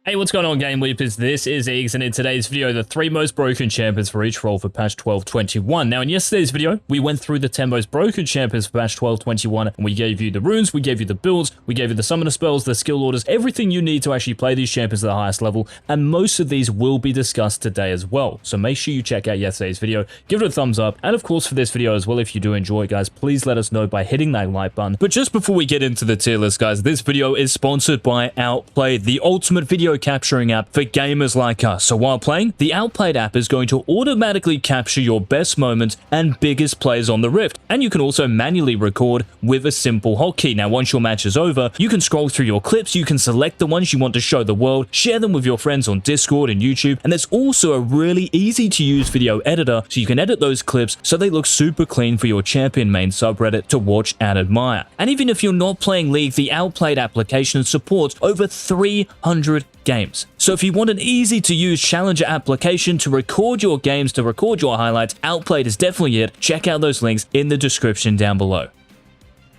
Hey, what's going on, GameLeapers? This is Eggs, and in today's video, the 3 most broken champions for each role for patch 12.21. Now, in yesterday's video, we went through the 10 most broken champions for patch 12.21, and we gave you the runes, we gave you the builds, we gave you the summoner spells, the skill orders, everything you need to actually play these champions at the highest level, and most of these will be discussed today as well. So make sure you check out yesterday's video, give it a thumbs up, and of course for this video as well, if you do enjoy it, guys, please let us know by hitting that like button. But just before we get into the tier list, guys, this video is sponsored by Outplay, the ultimate video capturing app for gamers like us. So while playing, the Outplayed app is going to automatically capture your best moments and biggest plays on the Rift. And you can also manually record with a simple hotkey. Now, once your match is over, you can scroll through your clips, you can select the ones you want to show the world, share them with your friends on Discord and YouTube, and there's also a really easy to use video editor so you can edit those clips so they look super clean for your champion main subreddit to watch and admire. And even if you're not playing League, the Outplayed application supports over 300 games. So if you want an easy to use challenger application to record your games, to record your highlights, Outplayed is definitely it. Check out those links in the description down below.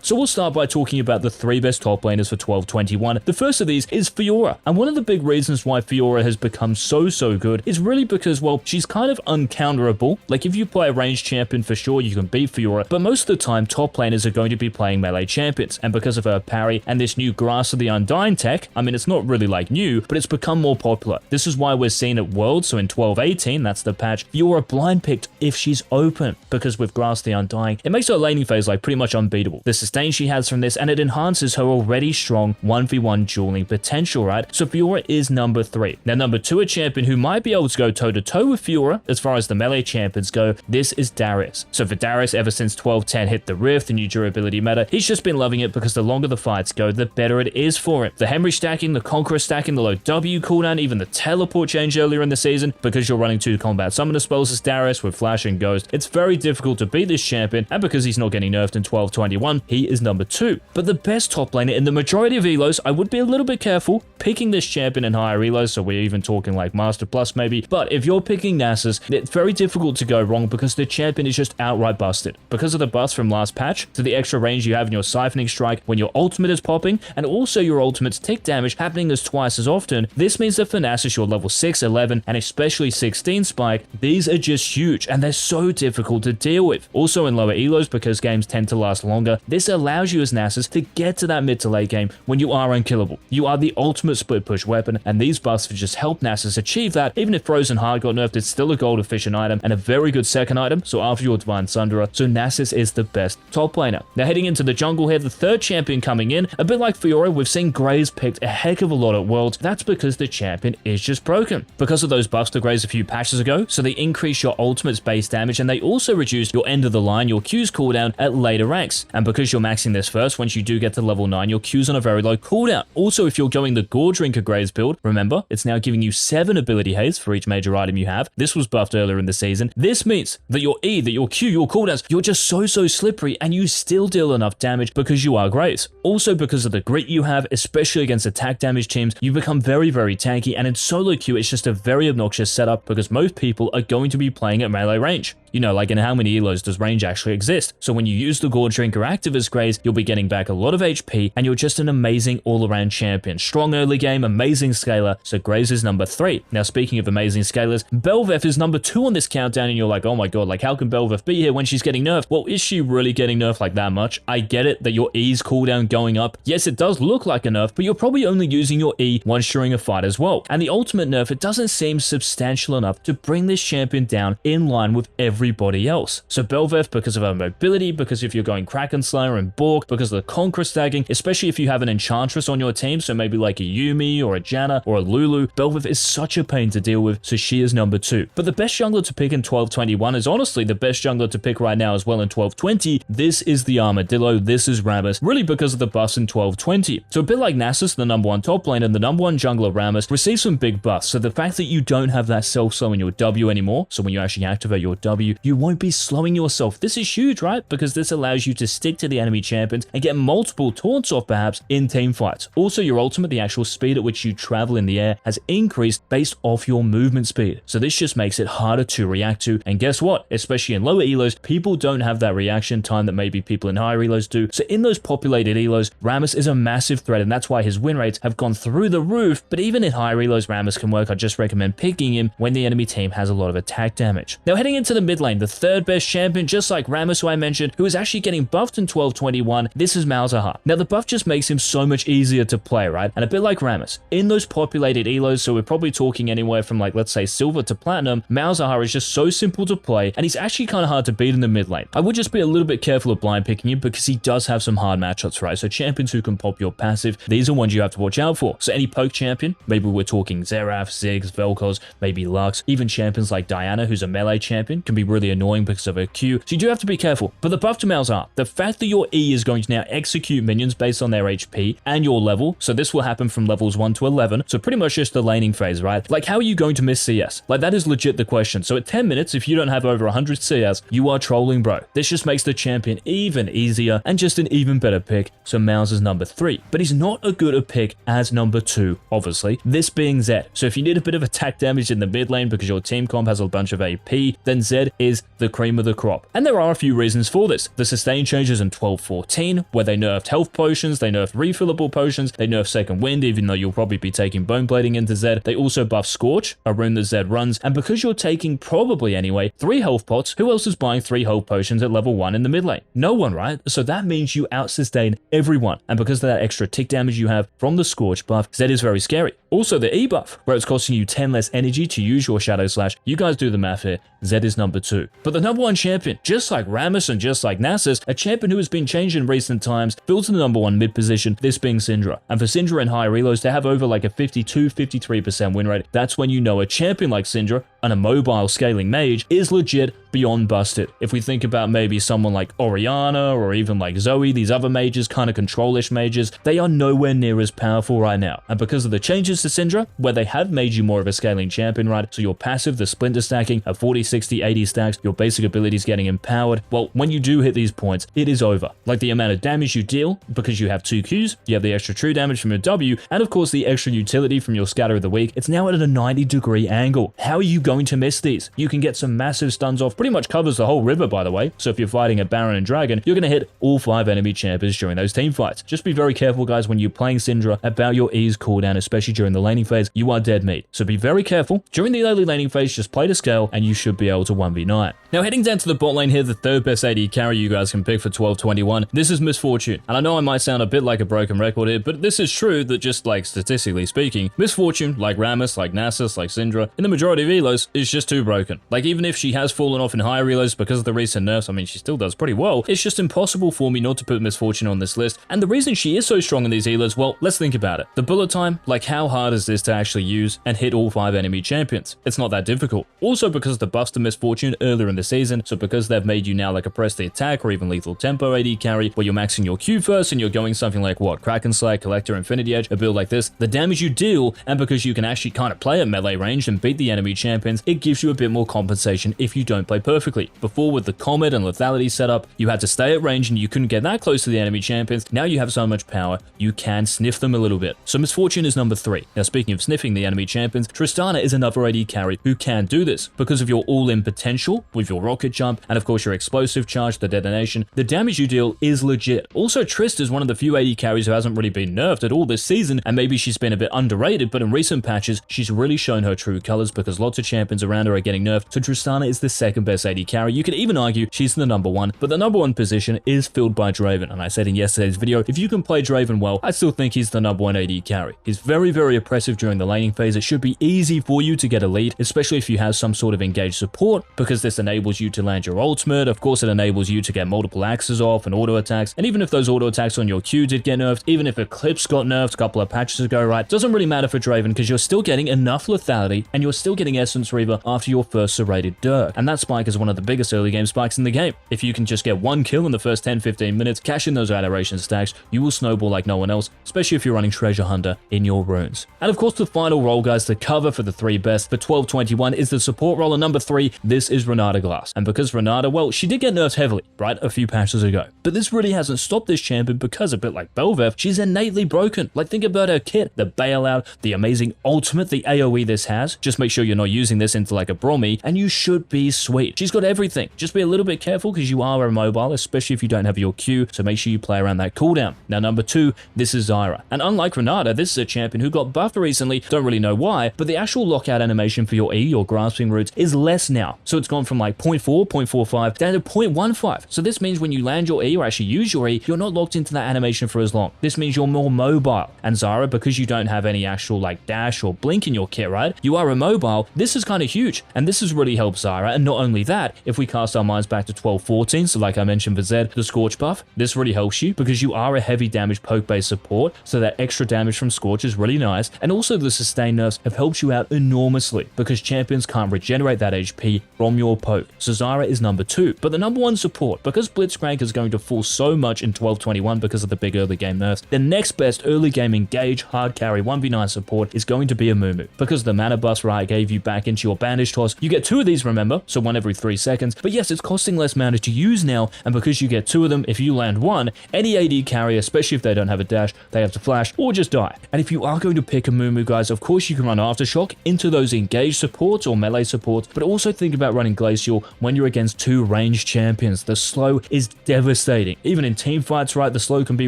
So we'll start by talking about the 3 best top laners for 12.21. The first of these is Fiora, and one of the big reasons why Fiora has become so good is really because, well, she's kind of uncounterable. Like, if you play a ranged champion, for sure you can beat Fiora, but most of the time top laners are going to be playing melee champions, and because of her parry and this new Grass of the Undying tech, I mean, it's not really like new, but it's become more popular. This is why we're seeing at Worlds, so in 12.18, that's the patch, Fiora blind picked if she's open, because with Grass of the Undying, it makes her laning phase like pretty much unbeatable. The sustain she has from this, and it enhances her already strong 1v1 dueling potential, right? So Fiora is number 3. Now, number 2, a champion who might be able to go toe-to-toe with Fiora as far as the melee champions go, this is Darius. So for Darius, ever since 12.10 hit the Rift, the new durability meta, he's just been loving it because the longer the fights go, the better it is for him. The Henry stacking, the Conqueror stacking, the low W cooldown, even the teleport change earlier in the season, because you're running 2 combat summoner spells as Darius with Flash and Ghost, it's very difficult to beat this champion, and because he's not getting nerfed in 12.21, he is number 2. But the best top laner in the majority of elos, I would be a little bit careful picking this champion in higher elos, so we're even talking like Master Plus maybe, but if you're picking Nasus, it's very difficult to go wrong because the champion is just outright busted. Because of the buffs from last patch, to the extra range you have in your Siphoning Strike when your ultimate is popping, and also your ultimate's tick damage happening as twice as often, this means that for Nasus your level 6, 11, and especially 16 spike, these are just huge, and they're so difficult to deal with. Also in lower elos, because games tend to last longer, this allows you as Nasus to get to that mid to late game when you are unkillable. You are the ultimate split push weapon, and these buffs have just helped Nasus achieve that. Even if Frozen Heart got nerfed, it's still a gold efficient item and a very good second item, so after your Divine Sunderer, so Nasus is the best top laner. Now heading into the jungle here, the 3rd champion coming in, a bit like Fiora, we've seen Graves picked a heck of a lot at Worlds. That's because the champion is just broken. Because of those buffs to Graves a few patches ago, so they increase your ultimate's base damage, and they also reduce your end of the line, your Q's cooldown at later ranks. And because you're maxing this first, once you do get to level 9, your Q's on a very low cooldown. Also, if you're going the Gore Drinker Graves build, remember, it's now giving you 7 ability haste for each major item you have. This was buffed earlier in the season. This means that your E, that your Q, your cooldowns, you're just so slippery, and you still deal enough damage because you are Graves. Also, because of the grit you have, especially against attack damage teams, you become very tanky, and in solo queue, it's just a very obnoxious setup because most people are going to be playing at melee range. You know, like in how many elos does range actually exist? So when you use the Gore Drinker active as Graves, you'll be getting back a lot of HP, and you're just an amazing all-around champion. Strong early game, amazing scaler, so Graves is number 3. Now, speaking of amazing scalers, Bel'Veth is number 2 on this countdown, and you're like, oh my god, like how can Bel'Veth be here when she's getting nerfed? Well, is she really getting nerfed like that much? I get it that your E's cooldown going up. Yes, it does look like a nerf, but you're probably only using your E once during a fight as well. And the ultimate nerf, it doesn't seem substantial enough to bring this champion down in line with everybody else. So Bel'Veth, because of her mobility, because if you're going Kraken Slayer and Bork, because of the Conqueror stacking, especially if you have an Enchantress on your team, so maybe like a Yuumi or a Janna or a Lulu, Bel'Veth is such a pain to deal with, so she is number 2. But the best jungler to pick in 12.21 is honestly the best jungler to pick right now as well in 12.20. This is the Armadillo, this is Rammus, really because of the buffs in 12.20. So a bit like Nasus, the number 1 top lane and the number 1 jungler Rammus receives some big buffs, so the fact that you don't have that self-slow in your W anymore, so when you actually activate your W, you won't be slowing yourself. This is huge, right? Because this allows you to stick to the enemy champions and get multiple taunts off perhaps in team fights. Also, your ultimate, the actual speed at which you travel in the air, has increased based off your movement speed. So this just makes it harder to react to. And guess what? Especially in lower elos, people don't have that reaction time that maybe people in higher elos do. So in those populated elos, Rammus is a massive threat, and that's why his win rates have gone through the roof. But even in higher elos, Rammus can work. I just recommend picking him when the enemy team has a lot of attack damage. Now heading into the mid lane, the third best champion, just like Rammus, who I mentioned, who is actually getting buffed in 1221, this is Malzahar. Now the buff just makes him so much easier to play, right? And a bit like Rammus, in those populated elos, so we're probably talking anywhere from like, let's say silver to platinum, Malzahar is just so simple to play, and he's actually kind of hard to beat in the mid lane. I would just be a little bit careful of blind picking him because he does have some hard matchups, right? So champions who can pop your passive, these are ones you have to watch out for. So any poke champion, maybe we're talking Xerath, Ziggs, Vel'Koz, maybe Lux, even champions like Diana, who's a melee champion, can be really annoying because of her Q. So you do have to be careful. But the buff to Malzahar, the fact that your E is going to now execute minions based on their HP and your level, so this will happen from levels 1 to 11, so pretty much just the laning phase, right? Like, how are you going to miss CS? Like, that is legit the question. So at 10 minutes, if you don't have over 100 CS, you are trolling, bro. This just makes the champion even easier and just an even better pick. So Malz is number 3, but he's not a good a pick as number 2, obviously, this being Zed. So if you need a bit of attack damage in the mid lane because your team comp has a bunch of AP, then Zed is the cream of the crop. And there are a few reasons for this. The sustain changes in 12-14, where they nerfed health potions, they nerfed refillable potions, they nerfed second wind, even though you'll probably be taking bone blading into Zed. They also buff Scorch, a rune that Zed runs, and because you're taking, probably anyway, 3 health pots, who else is buying 3 health potions at level 1 in the mid lane? No one, right? So that means you out-sustain everyone, and because of that extra tick damage you have from the Scorch buff, Zed is very scary. Also the E buff, where it's costing you 10 less energy to use your Shadow Slash. You guys do the math here, Zed is number 2. But the number 1 champion, just like Rammus and just like Nasus, a champion who has been changed in recent times, built to the number 1 mid position, this being Syndra. And for Syndra in higher elos, they have over like a 52-53% win rate. That's when you know a champion like Syndra, and a mobile scaling mage, is legit beyond busted. If we think about maybe someone like Orianna or even like Zoe, these other mages, kind of control-ish mages, they are nowhere near as powerful right now. And because of the changes to Syndra, where they have made you more of a scaling champion, right? So your passive, the splinter stacking at 40, 60, 80 stacks, your basic abilities getting empowered. Well, when you do hit these points, it is over. Like the amount of damage you deal, because you have 2 Qs, you have the extra true damage from your W, and of course the extra utility from your scatter of the week, it's now at a 90-degree angle. How are you going to miss these? You can get some massive stuns off, pretty much covers the whole river, by the way. So if you're fighting a Baron and Dragon, you're going to hit all 5 enemy champions during those team fights. Just be very careful, guys, when you're playing Syndra about your E's cooldown, especially during the laning phase. You are dead meat. So be very careful. During the early laning phase, just play to scale, and you should be able to 1v9. Now, heading down to the bot lane here, the third best AD carry you guys can pick for 1221. This is Misfortune. And I know I might sound a bit like a broken record here, but this is true that just like statistically speaking, Misfortune, like Rammus, like Nasus, like Syndra, in the majority of elos, is just too broken. Like, even if she has fallen off in higher elos because of the recent nerfs, I mean, she still does pretty well. It's just impossible for me not to put Misfortune on this list. And the reason she is so strong in these elos, well, let's think about it. The bullet time, like how hard is this to actually use and hit all 5 enemy champions? It's not that difficult. Also because of the buffs to Misfortune earlier in the season, so because they've made you now like a press the attack or even lethal tempo AD carry, where you're maxing your Q first and you're going something like what, Kraken Slayer, Collector, Infinity Edge, a build like this, the damage you deal, and because you can actually kind of play at melee range and beat the enemy champions, it gives you a bit more compensation if you don't play perfectly. Before, with the Comet and lethality setup, you had to stay at range and you couldn't get that close to the enemy champions. Now you have so much power, you can sniff them a little bit. So Misfortune is number 3. Now, speaking of sniffing the enemy champions, Tristana is another AD carry who can do this because of your all-in potential with your rocket jump and of course your explosive charge, the detonation. The damage you deal is legit. Also, Trist is one of the few AD carries who hasn't really been nerfed at all this season, and maybe she's been a bit underrated, but in recent patches, she's really shown her true colors because lots of champions around her are getting nerfed. So Tristana is the second best AD carry. You could even argue she's the number 1, but the number 1 position is filled by Draven. And I said in yesterday's video, if you can play Draven well, I still think he's the number 1 AD carry. He's very, very oppressive during the laning phase. It should be easy for you to get a lead, especially if you have some sort of engaged support, because this enables you to land your ultimate. Of course, it enables you to get multiple axes off and auto attacks. And even if those auto attacks on your Q did get nerfed, even if Eclipse got nerfed a couple of patches ago, right, doesn't really matter for Draven because you're still getting enough lethality and you're still getting essence Prince Reaver after your first serrated Dirk, and that spike is one of the biggest early game spikes in the game. If you can just get one kill in the first 10-15 minutes, cash in those adoration stacks, you will snowball like no one else, especially if you're running Treasure Hunter in your runes. And of course, the final role, guys, to cover for the 3 best for 12-21 is the support role number 3. This is Renata Glass. And because Renata, well, she did get nerfed heavily, right, a few patches ago. But this really hasn't stopped this champion because, a bit like Belvev, she's innately broken. Like, think about her kit, the bailout, the amazing ultimate, the AoE this has. Just make sure you're not using this into like a Brommy, and you should be sweet. She's got everything. Just be a little bit careful because you are immobile, especially if you don't have your Q, so make sure you play around that cooldown. Now, number 2, this is Zyra. And unlike Renata, this is a champion who got buffed recently, don't really know why, but the actual lockout animation for your E, your grasping roots, is less now. So it's gone from like 0.4, 0.45 down to 0.15. So this means when you land your E or actually use your E, you're not locked into that animation for as long. This means you're more mobile. And Zyra, because you don't have any actual like dash or blink in your kit, right? You are immobile. This is kind of huge. And this has really helped Zyra. And not only that, if we cast our minds back to 12-14, so like I mentioned for Zed, the Scorch buff, this really helps you because you are a heavy damage poke-based support, so that extra damage from Scorch is really nice. And also the sustain nerfs have helped you out enormously because champions can't regenerate that HP from your poke. So Zyra is number 2. But the number 1 support, because Blitzcrank is going to fall so much in 12-21 because of the big early game nerfs, the next best early game engage hard carry 1v9 support is going to be a Mumu. Because the mana buffs I gave you back into your bandage toss, you get 2 of these, remember, so 1 every 3 seconds. But yes, it's costing less mana to use now, and because you get 2 of them, if you land 1, any AD carrier, especially if they don't have a dash, they have to flash or just die. And if you are going to pick a Mumu, guys, of course you can run Aftershock into those engaged supports or melee supports, but also think about running Glacial when you're against 2 ranged champions. The slow is devastating. Even in team fights, right, the slow can be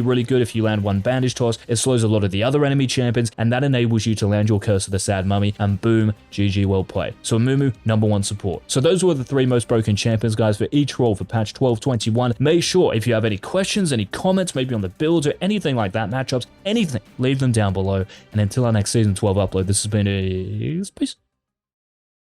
really good if you land 1 bandage toss. It slows a lot of the other enemy champions, and that enables you to land your Curse of the Sad Mummy, and boom, GG, well played. So Mumu, number 1 support. So those were the 3 most broken champions, guys, for each role for patch 12-21. Make sure if you have any questions, any comments, maybe on the builds or anything like that, matchups, anything, leave them down below. And until our next season 12 upload, this has been peace.